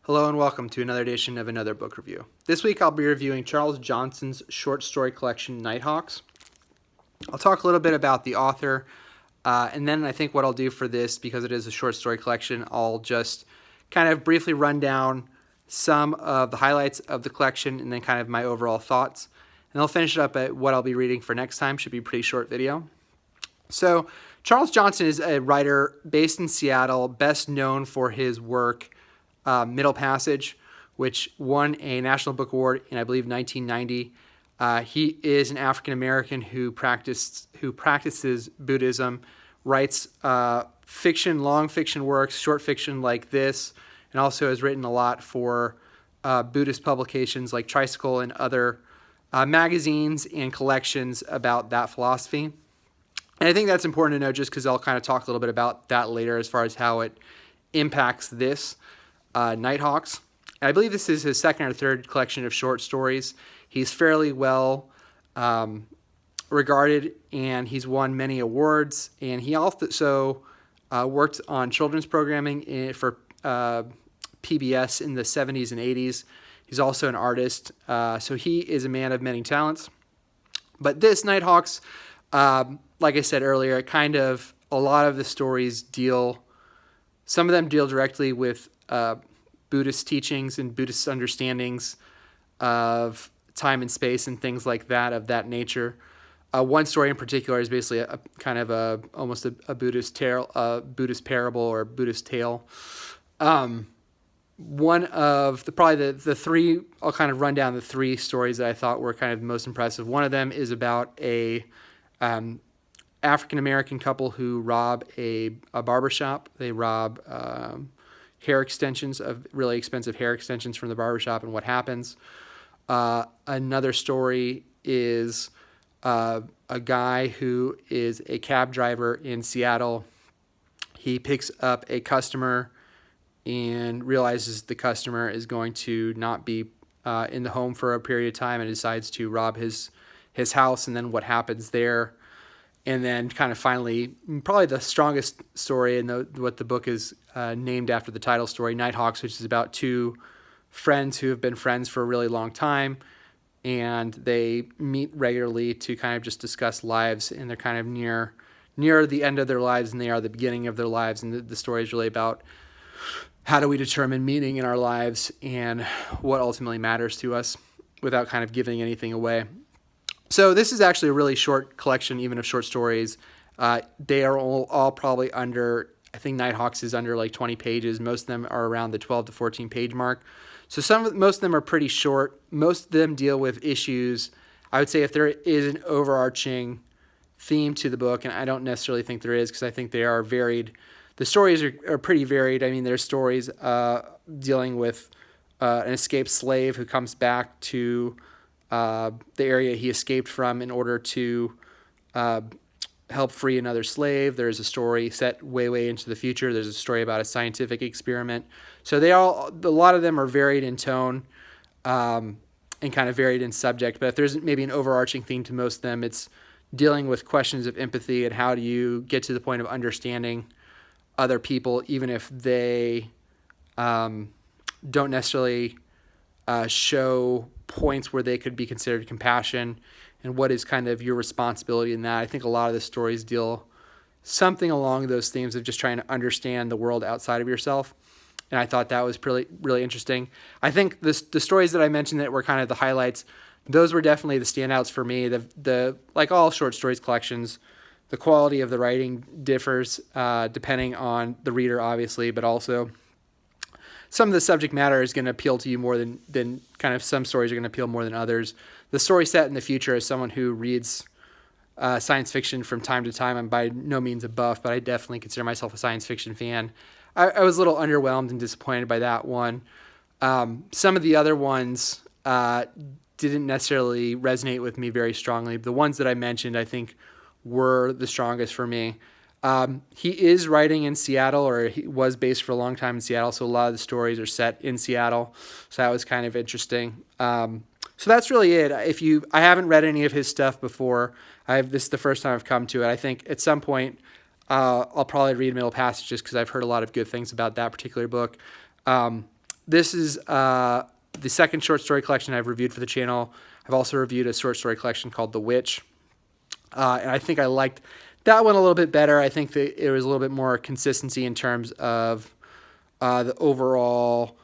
Hello and welcome to another edition of Another Book Review. This week I'll be reviewing Charles Johnson's short story collection, Nighthawks. I'll talk a little bit about the author, and then I think what I'll do for this, because it is a short story collection, I'll just kind of briefly run down some of the highlights of the collection and then kind of my overall thoughts. And I'll finish it up at what I'll be reading for next time. Should be a pretty short video. So Charles Johnson is a writer based in Seattle, best known for his work Middle Passage, which won a National Book Award in, I believe, 1990. He is an African American who practices Buddhism, writes fiction, long fiction works, short fiction like this, and also has written a lot for Buddhist publications like Tricycle and other magazines and collections about that philosophy. And I think that's important to know just because I'll kind of talk a little bit about that later as far as how it impacts this. Nighthawks. I believe this is his second or third collection of short stories. He's fairly well regarded, and he's won many awards. And he also worked on children's programming for PBS in the 70s and 80s. He's also an artist, so he is a man of many talents. But this Nighthawks, like I said earlier, a lot of the stories some of them deal directly with Buddhist teachings and Buddhist understandings of time and space and things like that, of that nature. One story in particular is basically almost a Buddhist Buddhist parable or Buddhist tale. One of the three, I'll kind of run down the three stories that I thought were kind of the most impressive. One of them is about a African American couple who rob a barbershop. They rob hair extensions, of really expensive hair extensions from the barbershop, and what happens. Another story is a guy who is a cab driver in Seattle. He picks up a customer and realizes the customer is going to not be in the home for a period of time, and decides to rob his house, and then what happens there. And then kind of finally, probably the strongest story, and what the book is named after the title story, Nighthawks, which is about two friends who have been friends for a really long time, and they meet regularly to kind of just discuss lives, and they're kind of near the end of their lives, and they are the beginning of their lives, and the story is really about how do we determine meaning in our lives and what ultimately matters to us without kind of giving anything away. So this is actually a really short collection, even of short stories. They are all probably under, I think Nighthawks is under like 20 pages. Most of them are around the 12 to 14 page mark. So most of them are pretty short. Most of them deal with issues. I would say if there is an overarching theme to the book, and I don't necessarily think there is, because I think they are varied. The stories are pretty varied. I mean, there's stories dealing with an escaped slave who comes back to the area he escaped from in order to help free another slave. There's a story set way into the future. There's a story about a scientific experiment. So a lot of them are varied in tone and kind of varied in subject. But if there's maybe an overarching theme to most of them, it's dealing with questions of empathy and how do you get to the point of understanding other people, even if they don't necessarily show points where they could be considered compassion, and what is kind of your responsibility in that. I think a lot of the stories deal something along those themes of just trying to understand the world outside of yourself, and I thought that was really interesting. I think the stories that I mentioned that were kind of the highlights, those were definitely the standouts for me. The like all short stories collections, the quality of the writing differs depending on the reader, obviously, but also some of the subject matter is going to appeal to you more than kind of some stories are going to appeal more than others. The story set in the future, as someone who reads science fiction from time to time, I'm by no means a buff, but I definitely consider myself a science fiction fan. I was a little underwhelmed and disappointed by that one. Some of the other ones didn't necessarily resonate with me very strongly. The ones that I mentioned, I think, were the strongest for me. He is writing in Seattle, or he was based for a long time in Seattle, so a lot of the stories are set in Seattle, so that was kind of interesting. So that's really it. I haven't read any of his stuff before. This is the first time I've come to it. I think at some point I'll probably read Middle Passages because I've heard a lot of good things about that particular book. this is the second short story collection I've reviewed for the channel. I've also reviewed a short story collection called The Witch. And I think I liked that one a little bit better. I think that it was a little bit more consistency in terms of the overall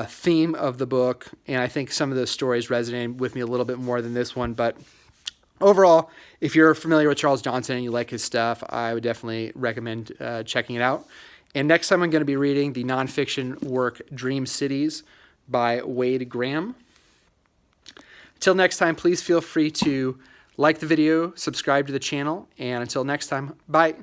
theme of the book. And I think some of those stories resonated with me a little bit more than this one. But overall, if you're familiar with Charles Johnson and you like his stuff, I would definitely recommend checking it out. And next time I'm going to be reading the nonfiction work Dream Cities by Wade Graham. Until next time, please feel free to like the video, subscribe to the channel, and until next time, bye.